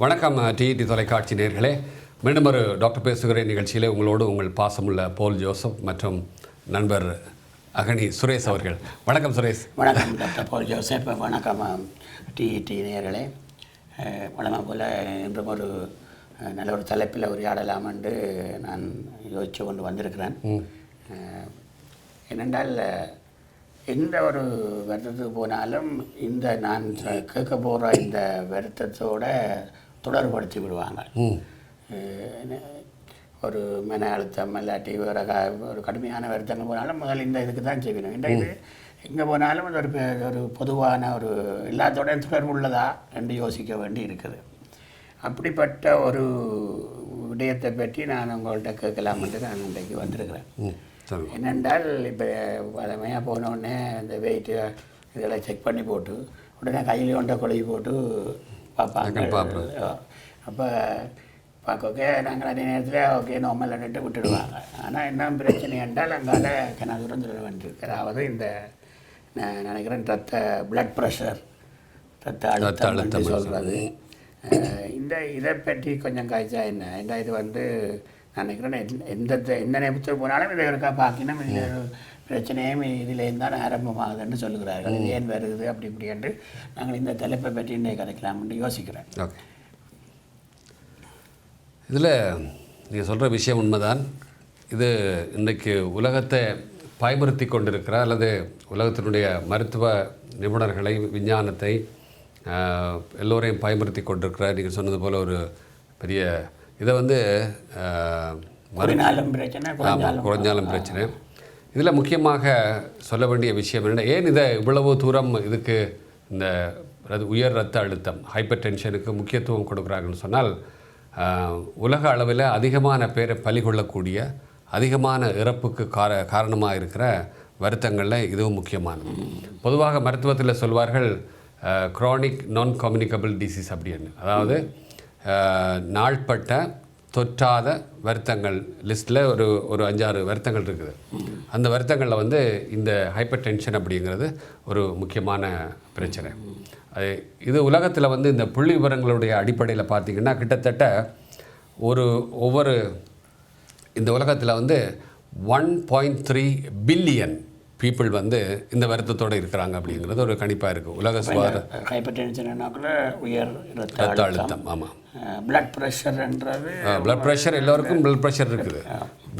வணக்கம் டிஇடி தொலைக்காட்சி நேயர்களே, மீண்டும் ஒரு டாக்டர் பேசுகிறேன் நிகழ்ச்சியிலே உங்களோடு உங்கள் பாசமுள்ள போல் ஜோசப் மற்றும் நண்பர் அகனி சுரேஷ் அவர்கள். வணக்கம் சுரேஷ். வணக்கம் டாக்டர் போல் ஜோசப். வணக்கம் டிஇடி நேயர்களே. வழக்கம் போல் இன்றும் ஒரு நல்ல ஒரு தலைப்பில் உரையாடலாம் என்று நான் யோசித்து கொண்டு வந்திருக்கிறேன். ஏனென்றால் எந்த ஒரு வருத்தத்துக்கு போனாலும் இந்த நான் கேட்க போகிற இந்த வருத்தத்தோட தொடர்படுத்தி விடுவாங்க. ஒரு மன அழுத்தம் இல்லாட்டி வேறு ஒரு கடுமையான வருத்தங்கள் போனாலும் முதல்ல இந்த இதுக்கு தான் செய்யணும். இந்த இது எங்கே போனாலும் அது ஒரு பொதுவான ஒரு எல்லாத்தோட தொடர்பு உள்ளதா என்று யோசிக்க வேண்டி இருக்குது. அப்படிப்பட்ட ஒரு விடயத்தை பற்றி நான் உங்கள்கிட்ட கேட்கலாம்ட்டு நான் இன்றைக்கு வந்திருக்கிறேன். என்னென்றால் இப்போ வளமையாக போனோடனே அந்த வெயிட்டு இதெல்லாம் செக் பண்ணி போட்டு உடனே கையில் ஒன்றை கொழுவி போட்டு பார்ப்பாங்க. அப்போ பார்க்க நாங்கள் அதே நேரத்தில் ஓகே நார்மல்ன்ட்டு விட்டுடுவாங்க. ஆனால் என்ன பிரச்சனை என்றால் அங்கால கனதூரம் சொல்ல வேண்டியிருக்கு. அதாவது இந்த நான் நினைக்கிறேன் பிளட் ப்ரெஷர், ரத்த அழுத்தம் சொல்கிறது. இதை பற்றி கொஞ்சம் காய்ச்சா என்ன இது நான் நினைக்கிறேன் எந்த நேரத்தில் போனாலும் இதை இருக்கா பார்க்கணும். இது பிரச்சனையும் இதிலேருந்து தான் ஆரம்பமாகுதுன்னு சொல்லுகிறார்கள். இது ஏன் வருது அப்படி இப்படின்ட்டு நாங்கள் இந்த தலைப்பை பற்றி இன்றைக்கு கதைக்கலாம்னு யோசிக்கிறேன். ஓகே, இதில் நீங்கள் சொல்கிற விஷயம் உண்மைதான். இது இன்றைக்கு உலகத்தை பயமுறுத்தி கொண்டிருக்கிற அல்லது உலகத்தினுடைய மருத்துவ நிபுணர்களை, விஞ்ஞானத்தை எல்லோரையும் பயமுறுத்தி கொண்டிருக்கிற நீங்கள் சொன்னது போல் ஒரு பெரிய இதை குறைஞ்சாலும் பிரச்சனை. இதில் முக்கியமாக சொல்ல வேண்டிய விஷயம் என்ன, ஏன் இதை இவ்வளவு தூரம் இதுக்கு இந்த உயர் இரத்த அழுத்தம், ஹைப்பர் டென்ஷனுக்கு முக்கியத்துவம் கொடுக்குறாங்கன்னு சொன்னால், உலக அளவில் அதிகமான பேரை பலி கொள்ளக்கூடிய, அதிகமான இறப்புக்கு காரணமாக இருக்கிற வருத்தங்களில் இதுவும் முக்கியமானது. பொதுவாக மருத்துவத்தில் சொல்வார்கள் க்ரானிக் நான் கம்யூனிகபிள் டிசீஸ் அப்படின்னு. அதாவது நாள்பட்ட தொற்றாத வருத்தங்கள் லிஸ்ட்டில் ஒரு 5-6 வருத்தங்கள் இருக்குது. அந்த வருத்தங்களில் இந்த ஹைப்பர் டென்ஷன் அப்படிங்கிறது ஒரு முக்கியமான பிரச்சனை. இது உலகத்தில் இந்த புள்ளி விவரங்களுடைய அடிப்படையில் பார்த்திங்கன்னா கிட்டத்தட்ட ஒவ்வொரு இந்த உலகத்தில் 1.3 பில்லியன் பீப்புள் இந்த வருத்தத்தோடு இருக்கிறாங்க அப்படிங்கிறது ஒரு கணிப்பாக இருக்குது. உலக சுகாதார ஹைப்பர் டென்ஷன்னாக்குள்ள உயர் ரத்த அழுத்தம். ஆமாம், பிளட் ப்ரெஷர்ன்றது பிளட் ப்ரெஷர் எல்லோருக்கும் பிளட் ப்ரெஷர் இருக்குது.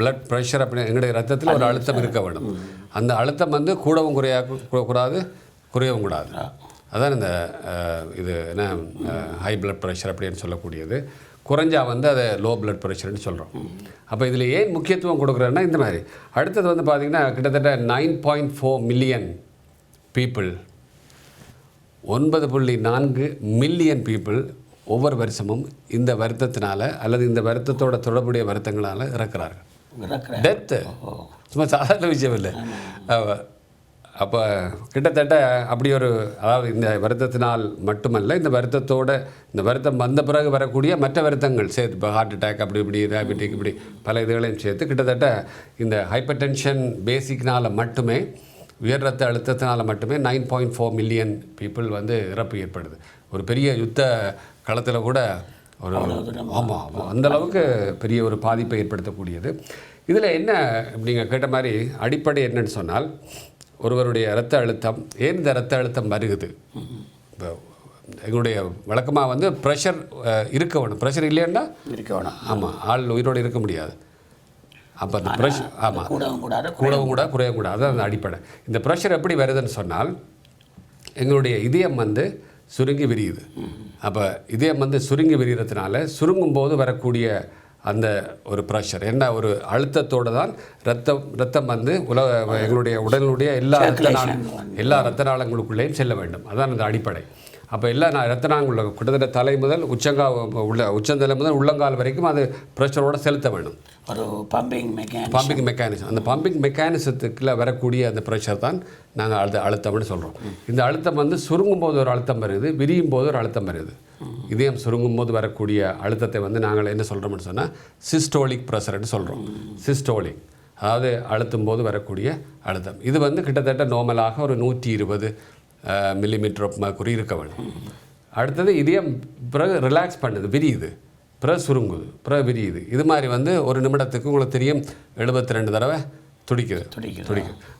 பிளட் ப்ரெஷர் அப்படி எங்களுடைய ரத்தத்தில் ஒரு அழுத்தம் இருக்க வேண்டும். அந்த அழுத்தம் கூடவும் கூடாது, குறையவும் கூடாது. அதான் இந்த இது என்ன ஹை பிளட் ப்ரெஷர் அப்படின்னு சொல்லக்கூடியது. குறைஞ்சா அதை லோ பிளட் ப்ரெஷர்னு சொல்கிறோம். அப்போ இதில் ஏன் முக்கியத்துவம் கொடுக்குறேன்னா இந்த மாதிரி. அடுத்தது பார்த்திங்கன்னா கிட்டத்தட்ட 9.4 மில்லியன் பீப்புள், 9.4 மில்லியன் பீப்புள் ஒவ்வொரு வருஷமும் இந்த வருத்தத்தினால அல்லது இந்த வருத்தத்தோட தொடர்புடைய வருத்தங்களால் இறக்குறார்கள். டெத்து சும்மா சாதாரண விஷயம் இல்லை. அப்போ கிட்டத்தட்ட அப்படி அதாவது இந்த வருத்தத்தினால் மட்டுமல்ல, இந்த வருத்தம் வந்த பிறகு வரக்கூடிய மற்ற வருத்தங்கள் சேர்த்து, இப்போ ஹார்ட் அட்டாக் அப்படி இப்படி டயபெட்டிக் இப்படி பல இதுகளையும் சேர்த்து கிட்டத்தட்ட இந்த ஹைப்பர் டென்ஷன் பேசிக்னால் மட்டுமே, உயர் ரத்த அழுத்தத்தினால் மட்டுமே 9.4 மில்லியன் பீப்புள் இறப்பு ஏற்படுது. ஒரு பெரிய யுத்த களத்தில் கூட ஆமாம், அந்தளவுக்கு பெரிய ஒரு பாதிப்பை ஏற்படுத்தக்கூடியது. இதில் என்ன நீங்கள் கேட்ட மாதிரி அடிப்படை என்னன்னு சொன்னால், ஒருவருடைய இரத்த அழுத்தம், ஏன் இந்த இரத்த அழுத்தம் வருகுது? இப்போ எங்களுடைய வழக்கமாக ப்ரெஷர் இருக்க வேணும். ப்ரெஷர் இல்லைன்னா இருக்க வேணும். ஆமாம், ஆள் உயிரோடு இருக்க முடியாது. அப்போ அந்த ப்ரெஷர் கூடவும் கூடாது, குறையவும் கூடாது. அதுதான் அந்த அடிப்படை. இந்த ப்ரெஷர் எப்படி வருதுன்னு சொன்னால், எங்களுடைய இதயம் சுருங்கி விரியுது. அப்போ இதயம் சுருங்கி விரிகிறதுனால சுருங்கும் போது வரக்கூடிய அந்த ஒரு ப்ரெஷர் என்ன, ஒரு அழுத்தத்தோடு தான் ரத்தம் எங்களுடைய உடலுடைய எல்லா இரத்த நாளங்களுக்குள்ளேயும் செல்ல வேண்டும். அதான் அந்த அடிப்படை. அப்போ எல்லா இரத்த நாளங்களும் கிட்டத்தட்ட தலை முதல் உச்சந்தலை முதல் உள்ளங்கால் வரைக்கும் அது ப்ரெஷரோடு செலுத்த வேண்டும். ஒரு பம்பிங் மெக்கானிசம். அந்த பம்பிங் மெக்கானிசத்துக்குள்ள வரக்கூடிய அந்த ப்ரெஷர் தான் நாங்கள் அழுத்தம்னு சொல்கிறோம். இந்த அழுத்தம் சுருங்கும் போது ஒரு அழுத்தம் வருது, விரியும் போது ஒரு அழுத்தம் வருது. இதயம் சுருங்கும் போது வரக்கூடிய அழுத்தத்தை நாங்கள் என்ன சொல்கிறோம்னு சொன்னால் சிஸ்டோலிக் ப்ரெஷர்னு சொல்கிறோம். சிஸ்டோலிக் அதாவது அழுத்தும் போது வரக்கூடிய அழுத்தம். இது கிட்டத்தட்ட நார்மலாக ஒரு 120 மில்லிமீட்டர் ஆஃப் மர்க்குரி இருக்க வேண்டும். அடுத்தது இதயம் பிறகு ரிலாக்ஸ் பண்ணுது, விரியுது, பிறகு சுருங்குது, பிறகு விரியுது. இது மாதிரி வந்து ஒரு நிமிடத்துக்கு உங்களுக்கு தெரியும் 72 தடவை துடிக்குது.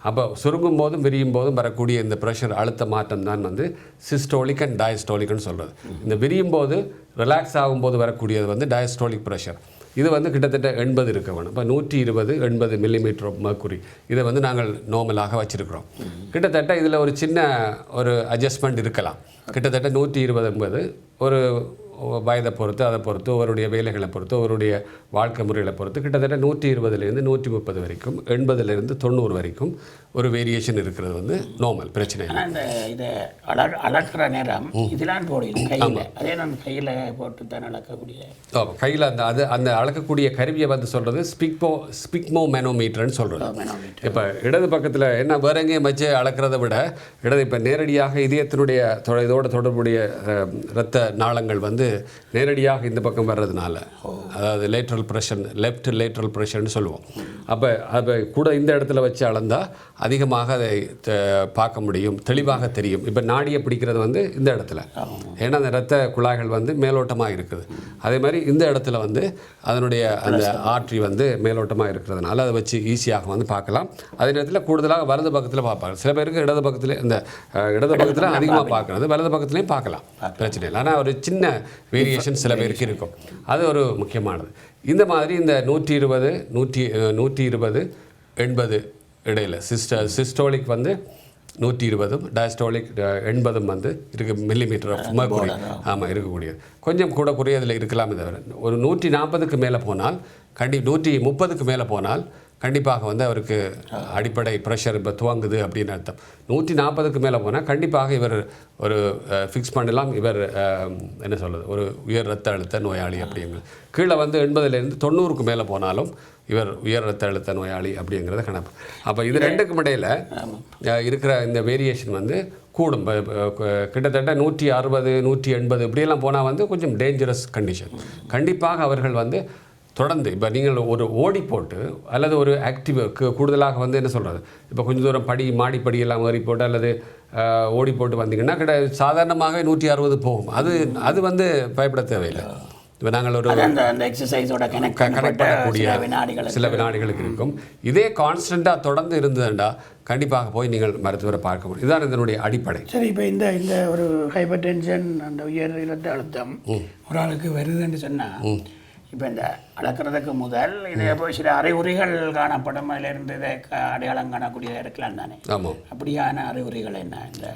அப்போ சுருங்கும் போதும் விரியும் போதும் வரக்கூடிய இந்த ப்ரெஷர் அழுத்த மாற்றம் தான் வந்து சிஸ்டோலிக் அண்ட் டயஸ்டோலிக்னு சொல்கிறது. இந்த விரியும் போது ரிலாக்ஸ் ஆகும்போது வரக்கூடியது வந்து டயஸ்டோலிக் ப்ரெஷர். இது வந்து கிட்டத்தட்ட 80 இருக்க வேணும். இப்போ 120 80 மில்லிமீட்டர் ஆஃப் மர்க்குரி இதை வந்து நாங்கள் நார்மலாக வச்சுருக்கிறோம். கிட்டத்தட்ட இதில் ஒரு சின்ன ஒரு அட்ஜஸ்ட்மெண்ட் இருக்கலாம். கிட்டத்தட்ட 120 என்பது ஒரு வயதை பொறுத்து, அதை பொறுத்து, அவருடைய வேலைகளை பொறுத்து, அவருடைய வாழ்க்கை முறைகளை பொறுத்து கிட்டத்தட்ட 120லேருந்து 130 வரைக்கும், 80லேருந்து 90 வரைக்கும் ஒரு வேரியேஷன் இருக்கிறது வந்து நார்மல், பிரச்சனை இல்லை. இந்த இதை அளக்கிற நேரம் இதெல்லாம் போடணும் கையில், அதே நான் கையில் போட்டு தான் அளக்கக்கூடிய. கையில் அந்த அளக்கக்கூடிய கருவியை வந்து சொல்கிறது ஸ்பிக்மோ மேனோமீட்டர்னு சொல்கிறது. இப்போ இடது பக்கத்தில் என்ன வேற எங்கேயும் வச்சு அளக்கிறத விட இடது இப்போ நேரடியாக இதயத்தினுடைய இதோட தொடர்புடைய இரத்த நாளங்கள் வந்து நேரடியாக இந்த பக்கம் வர்றதுனால, அதாவது லேட்ரல் ப்ரெஷர், லெஃப்ட் லேட்ரல் ப்ரெஷர்னு சொல்லுவோம். அப்போ கூட இந்த இடத்துல வச்சு அளந்தால் அதிகமாக அதை பார்க்க முடியும், தெளிவாக தெரியும். இப்போ நாடியை பிடிக்கிறது வந்து இந்த இடத்துல, ஏன்னா அந்த இரத்த குழாய்கள் வந்து மேலோட்டமாக இருக்குது. அதே மாதிரி இந்த இடத்துல வந்து அதனுடைய அந்த ஆற்றி வந்து மேலோட்டமாக இருக்கிறதுனால அதை வச்சு ஈஸியாக வந்து பார்க்கலாம். அதே நேரத்தில் கூடுதலாக வலது பக்கத்தில் பார்ப்பாங்க. சில பேருக்கு இடது பக்கத்தில் இந்த இடது பக்கத்தில் அதிகமாக பார்க்குறது, வலது பக்கத்துலேயும் பார்க்கலாம், பிரச்சனை இல்லை. ஆனால் ஒரு சின்ன வேரியேஷன் சில பேருக்கு இருக்கும், அது ஒரு முக்கியமானது. இந்த மாதிரி இந்த 120 80 இடையில் சிஸ்டோலிக் வந்து 120 டயஸ்டோலிக் 80 வந்து இருக்குது மில்லிமீட்டர் ஆஃப் மர்க்குரி. ஆமாம், இருக்கக்கூடியது. கொஞ்சம் கூட குறையதில் இருக்கலாமே தவிர ஒரு 140க்கு மேலே போனால் 130க்கு மேலே போனால் கண்டிப்பாக வந்து அவருக்கு அடிப்படை ப்ரெஷர் இப்போ துவங்குது அப்படின்னு அர்த்தம். 140க்கு மேலே போனால் கண்டிப்பாக இவர் ஒரு ஃபிக்ஸ் பண்ணலாம், இவர் என்ன சொல்கிறது, ஒரு உயர் இரத்த அழுத்த நோயாளி அப்படிங்கிறது. கீழே வந்து 80லேருந்து 90க்கு மேலே போனாலும் இவர் உயர் இரத்த அழுத்த நோயாளி அப்படிங்கிறத கணக்கு. அப்போ இது ரெண்டுக்கும் இடையில் இருக்கிற இந்த வேரியேஷன் வந்து கூடும். கிட்டத்தட்ட 160 180 இப்படியெல்லாம் போனால் வந்து கொஞ்சம் டேஞ்சரஸ் கண்டிஷன். கண்டிப்பாக அவர்கள் வந்து தொடர்ந்து இப்போ நீங்கள் ஒரு ஓடி போட்டு அல்லது ஒரு ஆக்டிவ் கூடுதலாக வந்து என்ன சொல்கிறது, இப்போ கொஞ்சம் தூரம் மாடிப்படியெல்லாம் ஏறி போட்டு அல்லது ஓடி போட்டு வந்தீங்கன்னா சாதாரணமாக 160 போகும். அது வந்து பயப்பட தேவையில்லை. இப்போ நாங்கள் ஒரு எக்ஸசைஸோட கனெக்ட் பண்ணக்கூடிய சில வினாடிகளுக்கு இருக்கும். இதே கான்ஸ்டண்ட்டாக தொடர்ந்து இருந்ததுண்டா கண்டிப்பாக போய் நீங்கள் மருத்துவரை பார்க்க முடியும். இதுதான் இதனுடைய அடிப்படை. சரி, இப்போ இந்த ஒரு ஹைப்பர் டென்ஷன், அந்த உயர் இரத்த அழுத்தம் ஒரு ஆளுக்கு வருதுன்னு சொன்னால், இப்போ இந்த அளக்கிறதுக்கு முதல் இதை போய் சில அறிகுறிகள் காணப்படும், அதிலிருந்து இதை அடையாளம் காணக்கூடியதாக இருக்கலாம் தானே? ஆமாம். அப்படியான அறிகுறிகள் என்ன இந்த?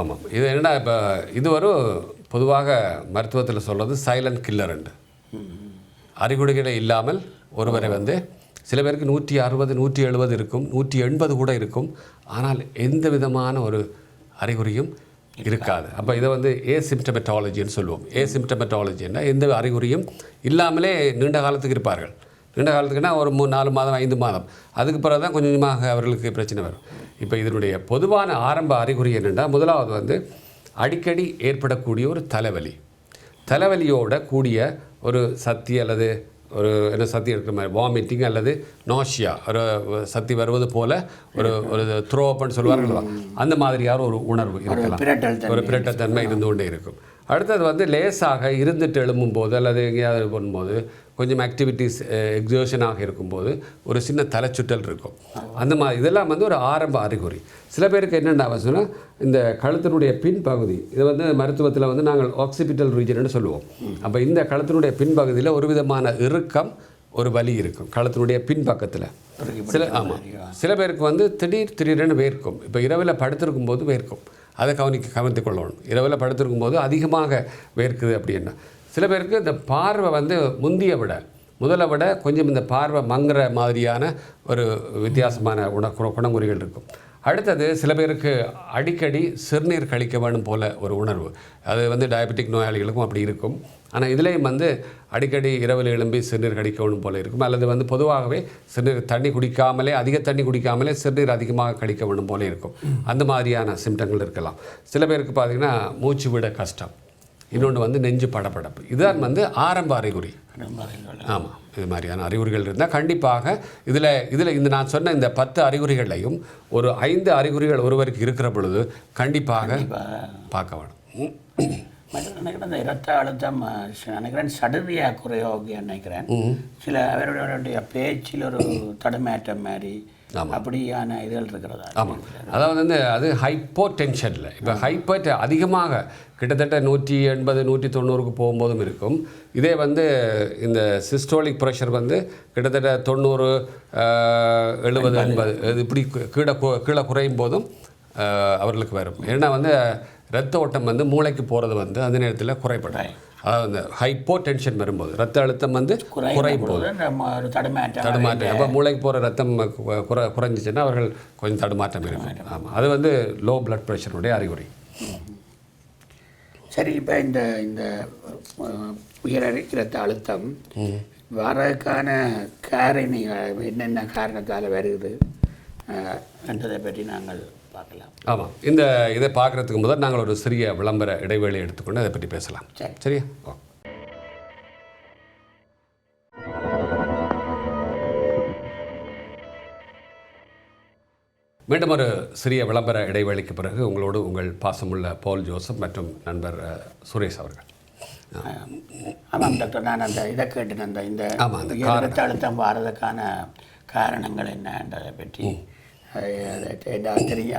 ஆமாம், இது என்னென்னா இப்போ இது ஒரு பொதுவாக மருத்துவத்தில் சொல்கிறது சைலண்ட் கில்லர்ண்டு. அறிகுறிகளே இல்லாமல் ஒருவரை வந்து சில பேருக்கு 160 170 இருக்கும், 180 கூட இருக்கும், ஆனால் எந்த விதமான ஒரு அறிகுறியும் இருக்காது. அப்போ இதை வந்து ஏசிம்டமெட்டாலஜின்னு சொல்லுவோம். ஏசிம்டமெட்டாலஜின்னா எந்த அறிகுறியும் இல்லாமலே நீண்ட காலத்துக்கு இருப்பார்கள். நீண்ட காலத்துக்குன்னா ஒரு 4 மாதம் 5 மாதம், அதுக்கு பிறகு தான் கொஞ்சமாக அவர்களுக்கு பிரச்சனை வரும். இப்போ இதனுடைய பொதுவான ஆரம்ப அறிகுறி என்னென்னா, முதலாவது வந்து அடிக்கடி ஏற்படக்கூடிய ஒரு தலைவலியோட கூடிய ஒரு சக்தி அல்லது ஒரு என்ன சக்தி இருக்கிற மாதிரி வாமிட்டிங் அல்லது நாஷியா, ஒரு சக்தி வருவது போல் ஒரு த்ரோ அப்னு சொல்லுவார்கள், அந்த மாதிரியான ஒரு உணர்வு இருக்கலாம், ஒரு பிரட்டத்தன்மை இருந்து கொண்டே இருக்கும். அடுத்தது வந்து லேசாக இருந்துட்டு எழும்பும்போது அல்லது எங்கேயாவது பண்ணும்போது கொஞ்சம் ஆக்டிவிட்டீஸ் எக்ஸர்ஷனாக இருக்கும்போது ஒரு சின்ன தலைச்சுட்டல் இருக்கும். அந்த மாதிரி இதெல்லாம் வந்து ஒரு ஆரம்ப அறிகுறி. சில பேருக்கு என்னென்ன அவசியம்னா, இந்த கழுத்தினுடைய பின்பகுதி, இது வந்து மருத்துவத்தில் வந்து நாங்கள் ஆக்சிபிட்டல் ரீஜன்னு சொல்லுவோம். அப்போ இந்த கழுத்தினுடைய பின்பகுதியில் ஒரு விதமான இறுக்கம், ஒரு வலி இருக்கும் கழுத்தினுடைய பின்பக்கத்தில். சில பேருக்கு வந்து திடீர்னு வேர்க்கும். இப்போ இரவில் படுத்திருக்கும் போது வேர்க்கும், அதை கவனித்து கொள்ளணும். இரவில் படுத்திருக்கும் போது அதிகமாக வேர்க்குது அப்படின்னா. சில பேருக்கு இந்த பார்வை வந்து முதலை விட கொஞ்சம் இந்த பார்வை மங்குற மாதிரியான ஒரு வித்தியாசமான குணங்குறிகள் இருக்கும். அடுத்தது சில பேருக்கு அடிக்கடி சிறுநீர் கழிக்க வேணும் போல் ஒரு உணர்வு, அது வந்து டயபெட்டிக் நோயாளிகளுக்கும் அப்படி இருக்கும். ஆனால் இதுலேயும் வந்து அடிக்கடி இரவில் எழும்பி சிறுநீர் கழிக்க வேணும் போல் இருக்கும். அல்லது வந்து பொதுவாகவே சிறுநீர் அதிக தண்ணி குடிக்காமலே சிறுநீர் அதிகமாக கழிக்க வேணும் போல இருக்கும். அந்த மாதிரியான சிம்டங்கள் இருக்கலாம். சில பேருக்கு பார்த்திங்கன்னா மூச்சு விட கஷ்டம், இன்னொன்று வந்து நெஞ்சு படபடப்பு. இதுதான் வந்து ஆரம்ப அறிகுறி. ஆமாம், இது மாதிரியான அறிகுறிகள் இருந்தால் கண்டிப்பாக இதில் இந்த நான் சொன்ன இந்த 10 அறிகுறிகளையும் ஒரு 5 அறிகுறிகள் ஒருவருக்கு இருக்கிற பொழுது கண்டிப்பாக பார்க்க வேணும். நினைக்கிறேன் இந்த இரத்த அழுத்தம் நினைக்கிறேன் சடுதியாக குறையோகிய நினைக்கிறேன். சில அவர்களுடைய பேச்சில் ஒரு தடுமாற்றம் மாதிரி அப்படியான இதுகள் இருக்கிறதா? ஆமாம், அதாவது வந்து அது ஹைப்போ டென்ஷனில் இப்போ ஹைப்பர் அதிகமாக கிட்டத்தட்ட 180 190 போகும்போதும் இருக்கும். இதே வந்து இந்த சிஸ்டோலிக் ப்ரெஷர் வந்து கிட்டத்தட்ட 90 70 80 இப்படி கீழே குறையும் போதும் அவர்களுக்கு வரும். ஏன்னா வந்து இரத்த ஓட்டம் வந்து மூளைக்கு போகிறது வந்து அந்த நேரத்தில் குறைபடும். அதாவது இந்த ஹைப்போ டென்ஷன் வரும்போது ரத்த அழுத்தம் வந்து குறையும் போது தடுமாற்றம், அப்போ மூளைக்கு போகிற ரத்தம் குறைஞ்சிச்சுன்னா அவர்கள் கொஞ்சம் தடுமாற்றம் இருக்கும். ஆமாம், அது வந்து லோ பிளட் ப்ரெஷருடைய அறிகுறி. சரி, இப்போ இந்த இந்த உயர் இரத்த அழுத்தம் வரதுக்கான காரணிகள் என்னென்ன காரணத்தால் வருது என்றதை பற்றி நாங்கள் பார்க்கலாம். ஆமாம், இதை பார்க்குறதுக்கு முதல் நாங்கள் ஒரு சிறிய விளம்பர இடைவேளை எடுத்துக்கொண்டு அதை பற்றி பேசலாம். சரியா? மீண்டும் ஒரு சிறிய விளம்பர இடைவேளைக்கு பிறகு உங்களோடு உங்கள் பாசமுள்ள பால் ஜோசப் மற்றும் நண்பர் சுரேஷ் அவர்கள். ஆமாம் டாக்டர், நான் அந்த இதை கேட்டேன், இந்த இரத்த அழுத்தம் வாரதுக்கான காரணங்கள் என்னன்றதை பற்றி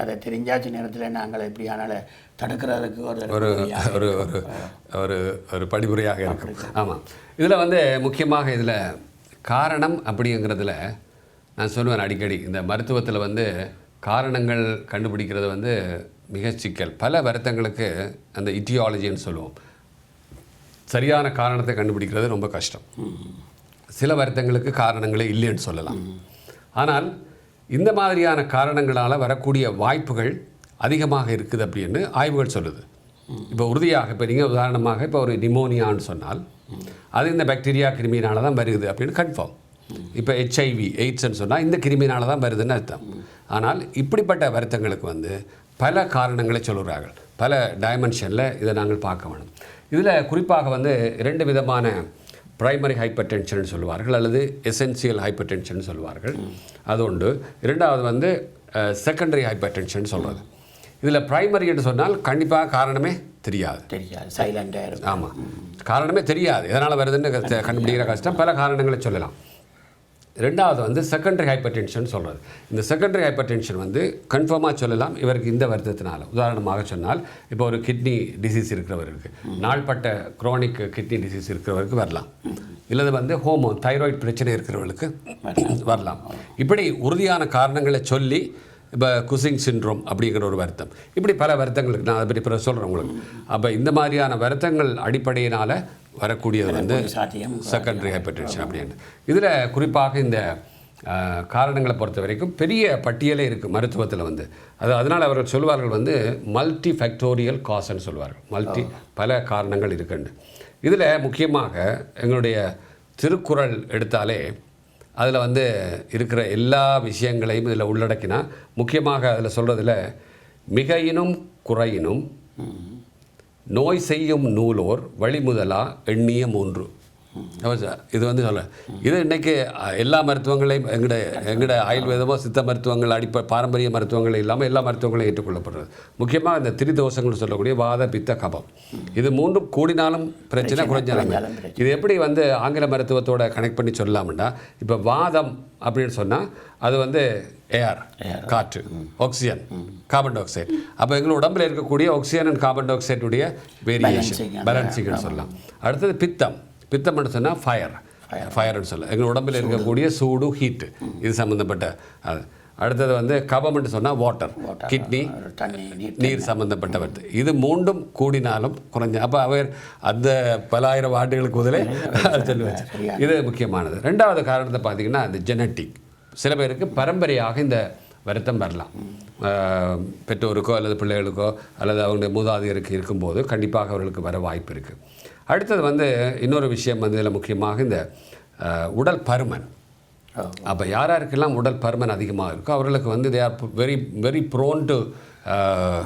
அதை தெரிஞ்சாச்சு நேரத்தில் நாங்கள் எப்படியானால தடுக்கிறதுக்கு ஒரு ஒரு ஒரு ஒரு படிமுறையாக இருக்கும். ஆமாம், இதில் வந்து முக்கியமாக இதில் காரணம் அப்படிங்கிறதுல நான் சொல்லுவேன் அடிக்கடி, இந்த மருத்துவத்தில் வந்து காரணங்கள் கண்டுபிடிக்கிறது வந்து மிக சிக்கல். பல வருத்தங்களுக்கு அந்த இட்டியாலஜின்னு சொல்லுவோம், சரியான காரணத்தை கண்டுபிடிக்கிறது ரொம்ப கஷ்டம். சில வருத்தங்களுக்கு காரணங்களே இல்லைன்னு சொல்லலாம். ஆனால் இந்த மாதிரியான காரணங்களால் வரக்கூடிய வாய்ப்புகள் அதிகமாக இருக்குது அப்படின்னு ஆய்வுகள் சொல்லுது. இப்போ உறுதியாக, இப்போ நீங்கள் உதாரணமாக இப்போ ஒரு நிமோனியான்னு சொன்னால் அது இந்த பாக்டீரியா கிருமியினால தான் வருது அப்படின்னு கன்ஃபார்ம். இப்போ HIV எய்ட்ஸ்ன்னு சொன்னால் இந்த கிருமியினால தான் வருதுன்னு அர்த்தம். ஆனால் இப்படிப்பட்ட வருத்தங்களுக்கு வந்து பல காரணங்களை சொல்கிறார்கள். பல டைமென்ஷனில் இதை நாங்கள் பார்க்க வேணும். இதில் குறிப்பாக வந்து 2 விதமான பிரைமரி ஹைப்பர் டென்ஷன் சொல்லுவார்கள் அல்லது எசென்சியல் ஹைப்பர் டென்ஷன் சொல்லுவார்கள். அது உண்டு. இரண்டாவது வந்து செகண்டரி ஹைப்பர் டென்ஷன் சொல்கிறது. இதில் பிரைமரி என்று சொன்னால் கண்டிப்பாக காரணமே தெரியாது, சைலண்டாக. ஆமாம், காரணமே தெரியாது, எதனால் வருதுன்னு கண்டுபிடிக்கிற கஷ்டம். பல காரணங்களை சொல்லலாம். ரெண்டாவது வந்து செகண்டரி ஹைப்பர் டென்ஷன் சொல்கிறது. இந்த செகண்டரி ஹைப்பர் டென்ஷன் வந்து கன்ஃபார்மாக சொல்லலாம் இவருக்கு இந்த வருத்தத்தினால. உதாரணமாக சொன்னால் இப்போ ஒரு கிட்னி டிசீஸ் இருக்கிறவருக்கு, நாள்பட்ட குரோனிக் கிட்னி டிசீஸ் இருக்கிறவருக்கு வரலாம். இல்லது வந்து தைராய்டு பிரச்சனை இருக்கிறவர்களுக்கு வரலாம். இப்படி உறுதியான காரணங்களை சொல்லி இப்போ குசிங் சிண்ட்ரோம் அப்படிங்கிற ஒரு வருத்தம், இப்படி பல வருத்தங்களுக்கு நான் அதை பற்றி பிறகு சொல்கிறேன் உங்களுக்கு. அப்போ இந்த மாதிரியான வருத்தங்கள் அடிப்படையினால் வரக்கூடியது வந்து செகண்டரி ஹைப்பர் டென்ஷன் அப்படின்னு. இதில் குறிப்பாக இந்த காரணங்களை பொறுத்த வரைக்கும் பெரிய பட்டியலே இருக்குது மருத்துவத்தில் வந்து. அதனால் அவர்கள் சொல்வார்கள் வந்து மல்டி ஃபேக்டோரியல் காஸ்ன்னு சொல்வார்கள். பல காரணங்கள் இருக்குன்னு. இதில் முக்கியமாக எங்களுடைய திருக்குறள் எடுத்தாலே அதில் வந்து இருக்கிற எல்லா விஷயங்களையும் இதில் உள்ளடக்கினா, முக்கியமாக அதில் சொல்கிறதுல மிகையினும் குறையினும் நோய் செய்யும் நூலோர் வழிமுதலா எண்ணிய 3. இது வந்து சொல்ல, இது இன்றைக்கி எல்லா மருத்துவங்களையும் எங்கட ஆயுர்வேதமோ சித்த மருத்துவங்கள் பாரம்பரிய மருத்துவங்கள் இல்லாமல் எல்லா மருத்துவங்களையும் ஏற்றுக்கொள்ளப்படுறது. முக்கியமாக இந்த திரிதோஷங்கள் சொல்லக்கூடிய வாத பித்த கபம், இது 3 கூடினாலும் பிரச்சனை, குறைஞ்சாலும். இது எப்படி வந்து ஆங்கில மருத்துவத்தோட கனெக்ட் பண்ணி சொல்லலாம்னா, இப்போ வாதம் அப்படின்னு சொன்னால் அது வந்து ஏர், காற்று, ஆக்சிஜன், கார்பன் டை ஆக்சைடு. அப்போ எங்கள் உடம்பில் இருக்கக்கூடிய ஆக்சிஜன் அண்ட் கார்பன் டை ஆக்சைடுடைய வேரியேஷன், பேலன்சிங்னு சொல்லலாம். அடுத்தது பித்தம்னு சொன்னால் ஃபயர்னு சொல்ல, எங்கள் உடம்பில் இருக்கக்கூடிய சூடு, ஹீட்டு, இது சம்மந்தப்பட்ட அது. அடுத்தது வந்து கபம்னு சொன்னால் வாட்டர், கிட்னி, நீர் சம்மந்தப்பட்டவர். இது 3 கூடினாலும் குறைஞ்ச. அப்போ அவர் அந்த பல ஆயிரம் ஆண்டுகளுக்கு முதலே சொல்லி வச்சு, இது முக்கியமானது. ரெண்டாவது காரணத்தை பார்த்தீங்கன்னா இந்த ஜெனட்டிக். சில பேருக்கு பரம்பரையாக இந்த வருத்தம் வரலாம், பெற்றோருக்கோ அல்லது பிள்ளைகளுக்கோ அல்லது அவங்க மூதாதையருக்கு இருக்கும்போது கண்டிப்பாக அவர்களுக்கு வர வாய்ப்பு இருக்குது. அடுத்தது வந்து இன்னொரு விஷயம் வந்து இதில் முக்கியமாக இந்த உடல் பருமன். அப்போ யாருக்கெல்லாம் உடல் பருமன் அதிகமாக இருக்கோ அவர்களுக்கு வந்து they are very prone to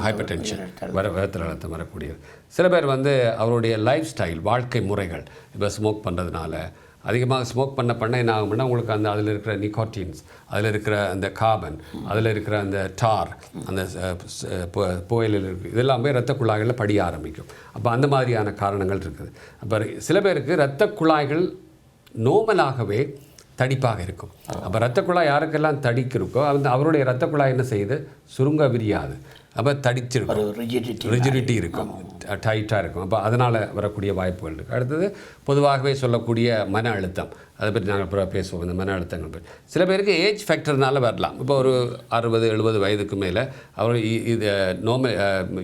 hypertension, ரத்த அழுத்தம் வரக்கூடியது. சில பேர் வந்து அவருடைய லைஃப் ஸ்டைல், வாழ்க்கை முறைகள், இப்போ ஸ்மோக் பண்ணுறதுனால அதிகமாக ஸ்மோக் பண்ண என்ன ஆகும்னா உங்களுக்கு அந்த அதில் இருக்கிற நிக்கோட்டின்ஸ், அதில் இருக்கிற அந்த கார்பன், அதில் இருக்கிற அந்த டார், அந்த புகையிலில் இருக்குது, இதெல்லாமே இரத்த குழாய்களில் படிய ஆரம்பிக்கும். அப்போ அந்த மாதிரியான காரணங்கள் இருக்குது. அப்போ சில பேருக்கு இரத்த குழாய்கள் நோமலாகவே தடிப்பாக இருக்கும். அப்போ இரத்த குழாய் யாருக்கெல்லாம் தடிக்கு இருக்கோ அவருடைய இரத்த குழாய் என்ன செய்யுது, சுருங்க விரியாது, அப்போ தடிச்சிருக்கும், ரிஜிடிட்டி இருக்கும், டைட்டாக இருக்கும். அப்போ அதனால் வரக்கூடிய வாய்ப்புகள் இருக்குது. அடுத்தது பொதுவாகவே சொல்லக்கூடிய மன அழுத்தம், அதை பற்றி நாங்கள் அப்புறம் பேசுவோம். இந்த மன அழுத்தங்கள் பற்றி சில பேருக்கு ஏஜ் ஃபேக்டர்னால வரலாம். இப்போ ஒரு 60-70 வயதுக்கு மேலே அவர் இது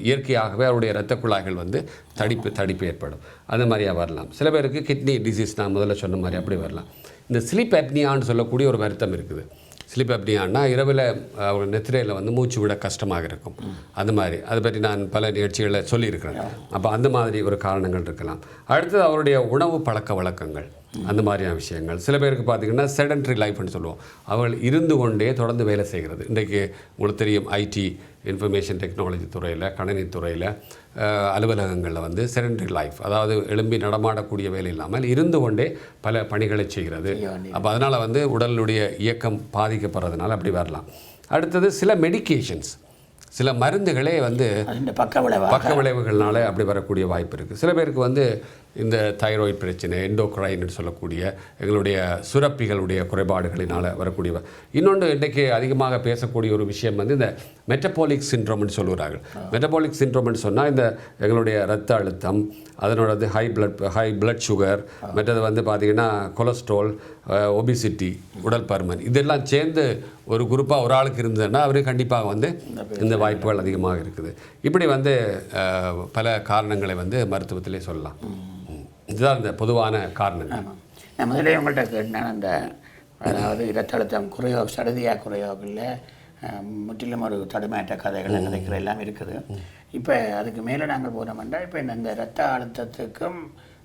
இயற்கையாகவே அவருடைய இரத்த குழாய்கள் வந்து தடிப்பு ஏற்படும், அது மாதிரியாக வரலாம். சில பேருக்கு கிட்னி டிசீஸ் நான் முதல்ல சொன்ன மாதிரி அப்படி வரலாம். இந்த ஸ்லீப் அப்னியான்னு சொல்லக்கூடிய ஒரு வருத்தம் இருக்குது. ஸ்லீப் அப்னியான்னா இரவில் ஒரு நெத்திரையில் வந்து மூச்சு விட கஷ்டமாக இருக்கும், அந்த மாதிரி அதை பற்றி நான் பல நிகழ்ச்சிகளில் சொல்லியிருக்கிறேன். அப்போ அந்த மாதிரி ஒரு காரணங்கள் இருக்கலாம். அடுத்தது அவருடைய உணவு பழக்க வழக்கங்கள், அந்த மாதிரியான விஷயங்கள். சில பேருக்கு பார்த்திங்கன்னா செடன்ட்ரி லைஃப்னு சொல்லுவோம், அவர்கள் இருந்து கொண்டே தொடர்ந்து வேலை செய்கிறது. இன்றைக்கு உங்களுக்கு தெரியும், ஐடி இன்ஃபர்மேஷன் டெக்னாலஜி துறையில், கணினி துறையில், அலுவலகங்களில் வந்து செடன்ட்ரி லைஃப், அதாவது எழும்பி நடமாடக்கூடிய வேலை இல்லாமல் இருந்து கொண்டே பல பணிகளை செய்கிறது. அப்போ அதனால் வந்து உடலுடைய இயக்கம் பாதிக்கப்படுறதுனால அப்படி வரலாம். அடுத்தது சில மெடிகேஷன்ஸ், சில மருந்துகளே வந்து பக்க விளைவுகள்னால அப்படி வரக்கூடிய வாய்ப்பு இருக்குது. சில பேருக்கு வந்து இந்த தைராய்டு பிரச்சனை, எண்டோக்ரைன்னு சொல்லக்கூடிய எங்களுடைய சுரப்பிகளுடைய குறைபாடுகளினால் வரக்கூடிய. இன்னொன்று இன்றைக்கு அதிகமாக பேசக்கூடிய ஒரு விஷயம் வந்து இந்த மெட்டபாலிக் சிண்ட்ரோம்னு சொல்லுகிறார்கள். மெட்டபாலிக் சிண்ட்ரோம்னு சொன்னால் இந்த எங்களுடைய இரத்த அழுத்தம், அதனோடது ஹை பிளட் சுகர், மற்றது வந்து பார்த்திங்கன்னா கொலஸ்ட்ரால், ஒபிசிட்டி, உடல் பருமன், இதெல்லாம் சேர்ந்து ஒரு குரூப்பாக ஒரு ஆளுக்கு இருந்ததுன்னா அவருக்கு கண்டிப்பாக வந்து இந்த வாய்ப்புகள் அதிகமாக இருக்குது. இப்படி வந்து பல காரணங்களை வந்து மருத்துவத்திலே சொல்லலாம். இதுதான் இந்த பொதுவான காரணங்கள். நான் முதலே உங்கள்கிட்ட கேட்டேன், அந்த அதாவது இரத்த அழுத்தம் சடுதியாக குறையோவில் முற்றிலும் ஒரு தடுமாற்ற கதைகள் கதைக்கிற எல்லாம் இருக்குது. இப்போ அதுக்கு மேலே நாங்கள் போனோம்னா இப்போ இந்த இரத்த அழுத்தத்துக்கும்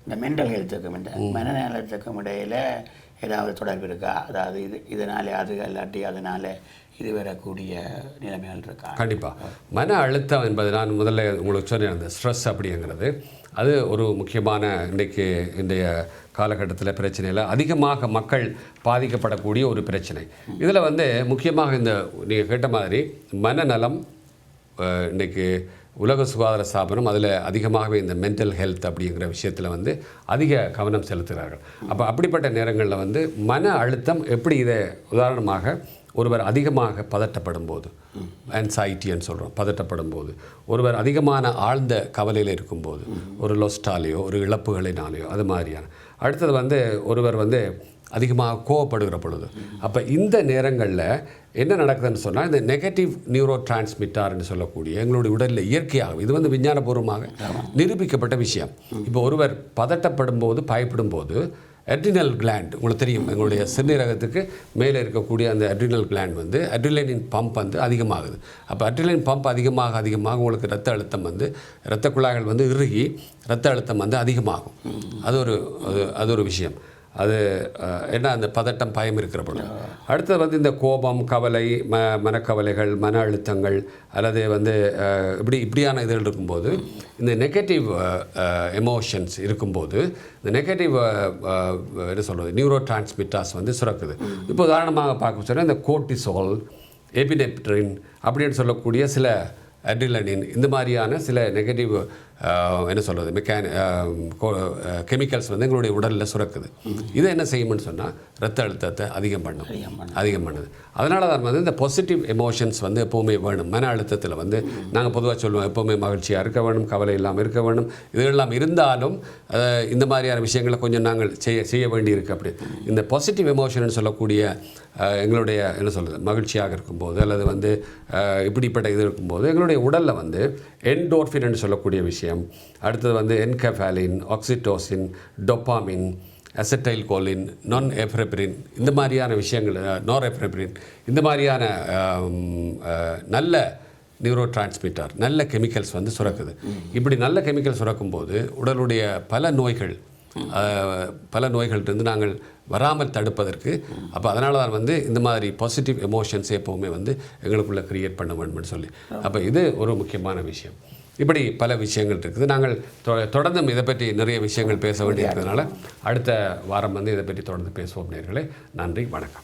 இந்த மென்டல் ஹெல்த்துக்கும், இந்த மனநலத்துக்கும் இடையில் ஏதாவது தொடர்பு இருக்கா? அதாவது இதனாலே அது இல்லாட்டி அதனால் இது வரக்கூடிய நிலைமைகள் இருக்கா? கண்டிப்பாக. மன அழுத்தம் என்பது நான் முதல்ல உங்களுக்கு சொன்னேன், அந்த ஸ்ட்ரெஸ் அப்படிங்கிறது அது ஒரு முக்கியமான இன்றைய காலகட்டத்தில் பிரச்சனையில் அதிகமாக மக்கள் பாதிக்கப்படக்கூடிய ஒரு பிரச்சனை. இதில் வந்து முக்கியமாக இந்த நீங்கள் கேட்ட மாதிரி மனநலம் இன்றைக்கு உலக சுகாதார ஸ்தாபனம் அதில் அதிகமாகவே இந்த மென்டல் ஹெல்த் அப்படிங்கிற விஷயத்தில் வந்து அதிக கவனம் செலுத்துகிறார்கள். அப்போ அப்படிப்பட்ட நேரங்களில் வந்து மன அழுத்தம் எப்படி, இதை உதாரணமாக ஒருவர் அதிகமாக பதட்டப்படும் போது, ஆன்சைட்டின்னு சொல்கிறோம், பதட்டப்படும் போது, ஒருவர் அதிகமான ஆழ்ந்த கவலையில் இருக்கும்போது, ஒரு லொஸ்டாலேயோ ஒரு இழப்புகளினாலேயோ அது மாதிரியான. அடுத்தது வந்து ஒருவர் வந்து அதிகமாக கோவப்படுகிற பொழுது, அப்போ இந்த நேரங்களில் என்ன நடக்குதுன்னு சொன்னால் இந்த நெகட்டிவ் நியூரோ டிரான்ஸ்மிட்டர்னு சொல்லக்கூடிய எங்களுடைய உடலில் இயற்கையாக, இது வந்து விஞ்ஞானபூர்வமாக நிரூபிக்கப்பட்ட விஷயம். இப்போ ஒருவர் பதட்டப்படும் போது, பயப்படும் போது அட்ரினல் கிளாண்ட், உங்களுக்கு தெரியும், எங்களுடைய சிறுநீரகத்துக்கு மேலே இருக்கக்கூடிய அந்த அட்ரினல் கிளாண்ட் வந்து அட்ரினலின் பம்ப் வந்து அதிகமாகுது. அப்போ அட்ரினலின் பம்ப் அதிகமாக உங்களுக்கு இரத்த அழுத்தம் வந்து இரத்த குழாய்கள் வந்து இறுகி இரத்த அழுத்தம் வந்து அதிகமாகும். அது ஒரு விஷயம். அது என்ன, அந்த பதட்டம், பயம் இருக்கிற பொழுது. அடுத்தது வந்து இந்த கோபம், கவலை, மனக்கவலைகள், மன அழுத்தங்கள் அல்லது வந்து இப்படியான இதுகள் இருக்கும்போது, இந்த நெகட்டிவ் எமோஷன்ஸ் இருக்கும்போது இந்த நெகட்டிவ் என்ன சொல்கிறது, நியூரோ டிரான்ஸ்மிட்டர்ஸ் வந்து சுரக்குது. இப்போ உதாரணமாக பார்க்க சொன்னால் இந்த கோர்டிசோல், எபினெப்ரின் அப்படின்னு சொல்லக்கூடிய சில அட்ரினலின், இந்த மாதிரியான சில நெகட்டிவ் என்ன சொல்கிறது கெமிக்கல்ஸ் வந்து எங்களுடைய உடலில் சுரக்குது. இதை என்ன செய்யும்னு சொன்னால் இரத்த அழுத்தத்தை அதிகம் பண்ணுது. அதனால தான் வந்து இந்த பாசிட்டிவ் எமோஷன்ஸ் வந்து எப்போவுமே வேணும். மன அழுத்தத்தில் வந்து நாங்கள் பொதுவாக சொல்லுவோம், எப்போவுமே மகிழ்ச்சியாக இருக்க வேணும், கவலை இல்லாமல் இருக்க வேணும். இதெல்லாம் இருந்தாலும் இந்த மாதிரியான விஷயங்களை கொஞ்சம் நாங்கள் செய்ய வேண்டியிருக்கு. அப்படி இந்த பாசிட்டிவ் எமோஷன் சொல்லக்கூடிய எங்களுடைய என்ன சொல்கிறது மகிழ்ச்சியாக இருக்கும்போது அல்லது வந்து இப்படிப்பட்ட இது இருக்கும்போது எங்களுடைய உடலில் வந்து என்டோர்ஃபின் என்று சொல்லக்கூடிய விஷயம், அடுத்தது வந்து என்கெஃபாலின், ஆக்சிடோசின், டொப்பாமின், அசெட்டைல் கோலின், நான்எஃப்ரெப்ரின், இந்த மாதிரியான விஷயங்கள், நார்எஃப்ரெப்ரின், இந்த மாதிரியான நல்ல நியூரோ டிரான்ஸ்மிட்டர், நல்ல கெமிக்கல்ஸ் வந்து சுரக்குது. இப்படி நல்ல கெமிக்கல் சுரக்கும்போது உடலுடைய பல நோய்கள்கிட்ட நாங்கள் வராமல் தடுப்பதற்கு, அப்போ அதனால தான் வந்து இந்த மாதிரி பாசிட்டிவ் எமோஷன்ஸ் எப்போவுமே வந்து எங்களுக்குள்ளே க்ரியேட் பண்ண வேண்டும்னு சொல்லி, அப்போ இது ஒரு முக்கியமான விஷயம். இப்படி பல விஷயங்கள் இருக்குது. நாங்கள் தொடர்ந்தும் இதை பற்றி நிறைய விஷயங்கள் பேச வேண்டியிருக்கிறதுனால அடுத்த வாரம் இதை பற்றி தொடர்ந்து பேசுவோம் நேயர்களே. நன்றி, வணக்கம்.